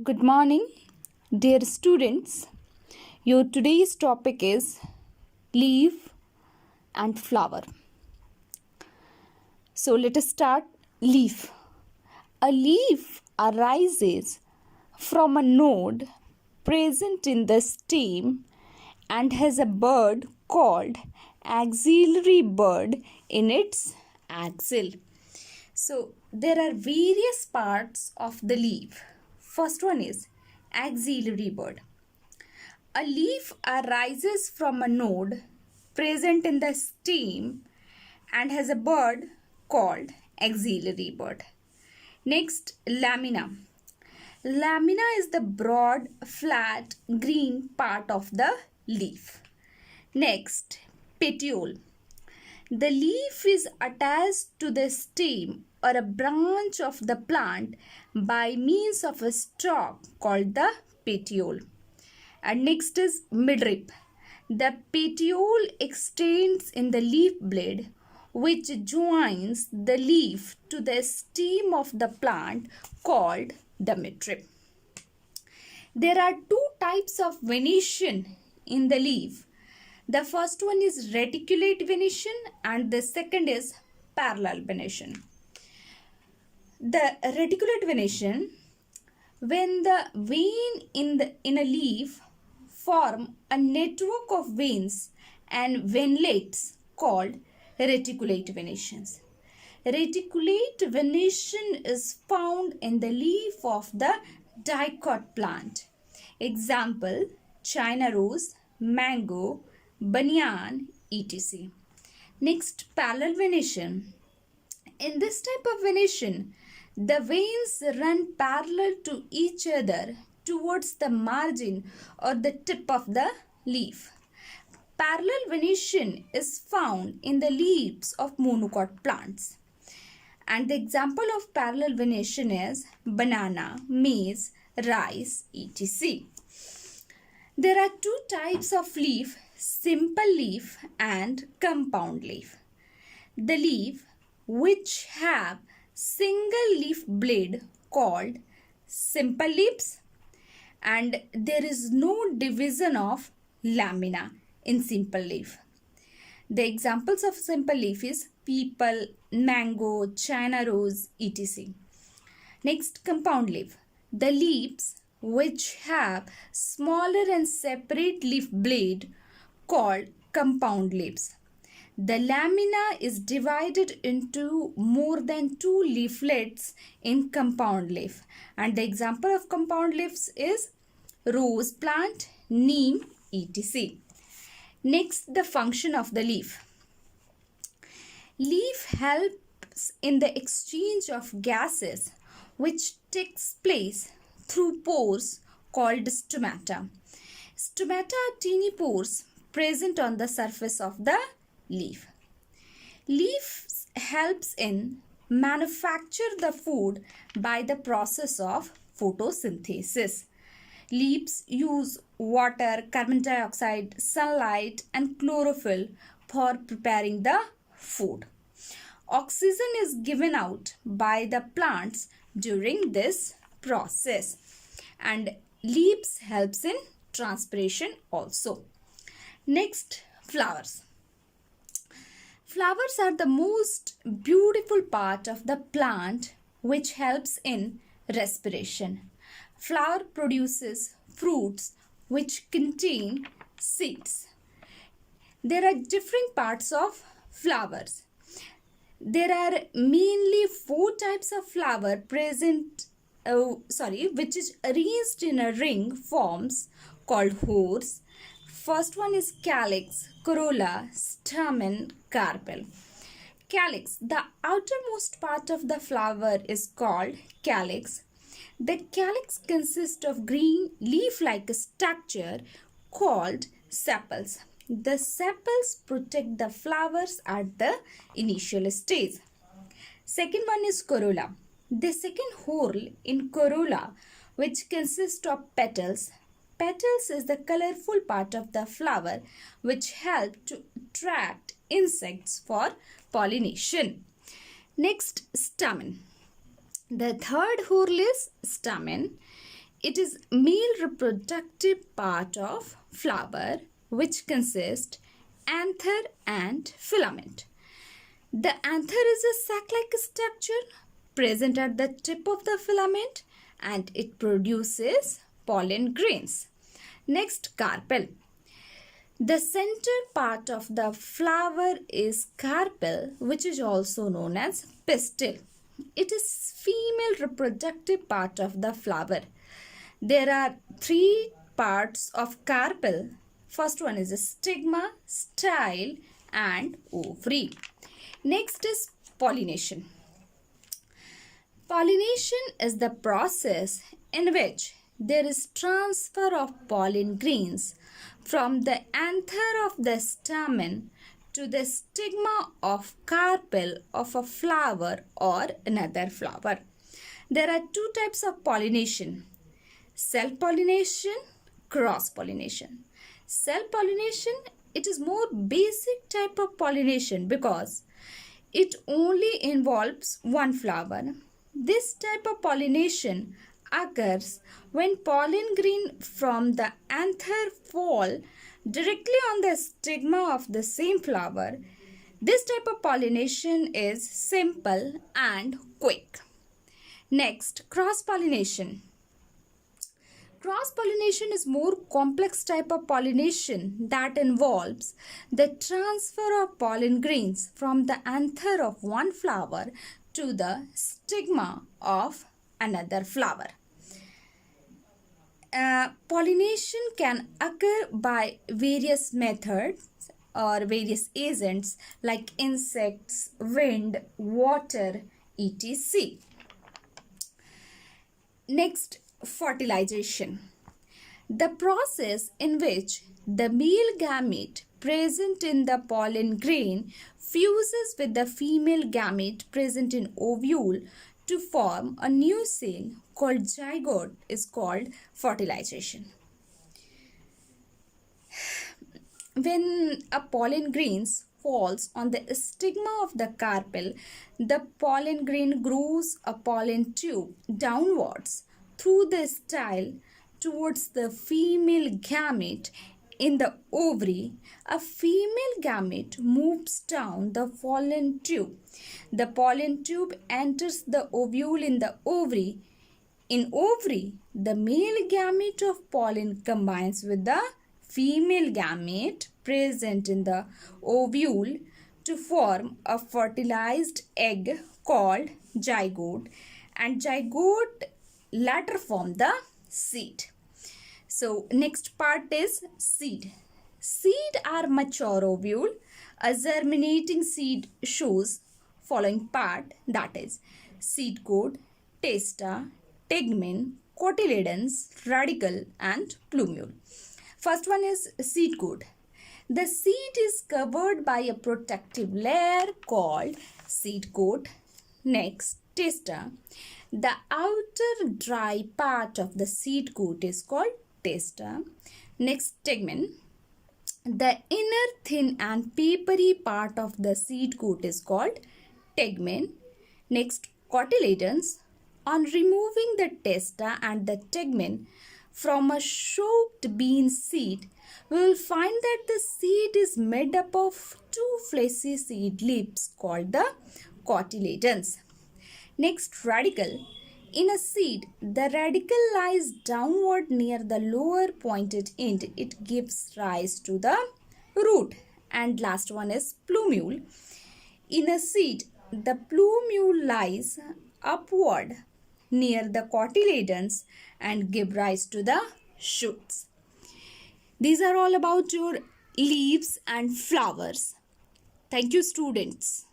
Good morning, dear students. Your today's topic is leaf and flower. So let us start. Leaf. A leaf arises from a node present in the stem and has a bud called axillary bud in its axil. So there are various parts of the leaf. First one is axillary bud. A leaf arises from a node present in the stem and has a bud called axillary bud. Next, lamina. Lamina is the broad, flat, green part of the leaf. Next, petiole. The leaf is attached to the stem or a branch of the plant by means of a stalk called the petiole. And next is midrib. The petiole extends in the leaf blade which joins the leaf to the stem of the plant called the midrib. There are two types of venation in the leaf. The first one is reticulate venation and the second is parallel venation. The reticulate venation, when the vein in a leaf form a network of veins and veinlets called reticulate venations. Reticulate venation is found in the leaf of the dicot plant. Example, China rose, mango, banyan, etc. Next, parallel venation. In this type of venation, the veins run parallel to each other towards the margin or the tip of the leaf. Parallel venation is found in the leaves of monocot plants. And the example of parallel venation is banana, maize, rice, etc. There are two types of leaf, simple leaf and compound leaf. The leaf which have single leaf blade called simple leaves, and there is no division of lamina in simple leaf. The examples of simple leaf is peepal, mango, China rose, etc. Next, compound leaf. The leaves which have smaller and separate leaf blade called compound leaves. The lamina is divided into more than two leaflets in compound leaf. And the example of compound leaves is rose plant, neem, etc. Next, the function of the leaf. Leaf helps in the exchange of gases which takes place through pores called stomata. Stomata are teeny pores present on the surface of the leaf. Leaves helps in manufacture the food by the process of photosynthesis. Leaves use water, carbon dioxide, sunlight and chlorophyll for preparing the food. Oxygen is given out by the plants during this process, and leaves helps in transpiration also. Next, flowers. Flowers are the most beautiful part of the plant which helps in respiration. Flower produces fruits which contain seeds. There are different parts of flowers. There are mainly four types of flower present, which is arranged in a ring forms called hores. First one is calyx, corolla, stamen, carpel. Calyx, the outermost part of the flower is called calyx. The calyx consists of green leaf-like structure called sepals. The sepals protect the flowers at the initial stage. Second one is corolla. The second whorl in corolla, which consists of petals. Petals is the colorful part of the flower which help to attract insects for pollination. Next, stamen. The third whorl is stamen. It is male reproductive part of flower which consists anther and filament. The anther is a sac-like structure present at the tip of the filament and it produces pollen grains. Next, carpel. The center part of the flower is carpel, which is also known as pistil. It is female reproductive part of the flower. There are three parts of carpel. First one is a stigma, style and ovary. Next is pollination. Pollination is the process in which there is transfer of pollen grains from the anther of the stamen to the stigma of carpel of a flower or another flower. There are two types of pollination: self-pollination, cross-pollination. Self-pollination, it is more basic type of pollination because it only involves one flower. This type of pollination occurs when pollen grain from the anther fall directly on the stigma of the same flower. This type of pollination is simple and quick. Next, cross-pollination. Cross-pollination is more complex type of pollination that involves the transfer of pollen grains from the anther of one flower to the stigma of another flower. Pollination can occur by various methods or various agents like insects, wind, water, etc. Next, fertilization. The process in which the male gamete present in the pollen grain fuses with the female gamete present in ovule to form a new cell called zygote is called fertilization. When a pollen grain falls on the stigma of the carpel, the pollen grain grows a pollen tube downwards through the style towards the female gamete in the ovary. A female gamete moves down the pollen tube. The pollen tube enters the ovule in the ovary. In ovary, the male gamete of pollen combines with the female gamete present in the ovule to form a fertilized egg called zygote, and zygote later form the seed. So next part is seed. Seed are mature ovule. A germinating seed shows following part, that is seed coat, testa, tegmen, cotyledons, radicle and plumule. First one is seed coat. The seed is covered by a protective layer called seed coat. Next, testa. The outer dry part of the seed coat is called testa. Next, tegmen. The inner thin and papery part of the seed coat is called tegmen. Next, cotyledons. On removing the testa and the tegmen from a soaked bean seed, we will find that the seed is made up of two fleshy seed leaves called the cotyledons. Next, radicle. In a seed, the radicle lies downward near the lower pointed end. It gives rise to the root. And last one is plumule. In a seed, the plumule lies upward near the cotyledons and give rise to the shoots. These are all about your leaves and flowers. Thank you, students.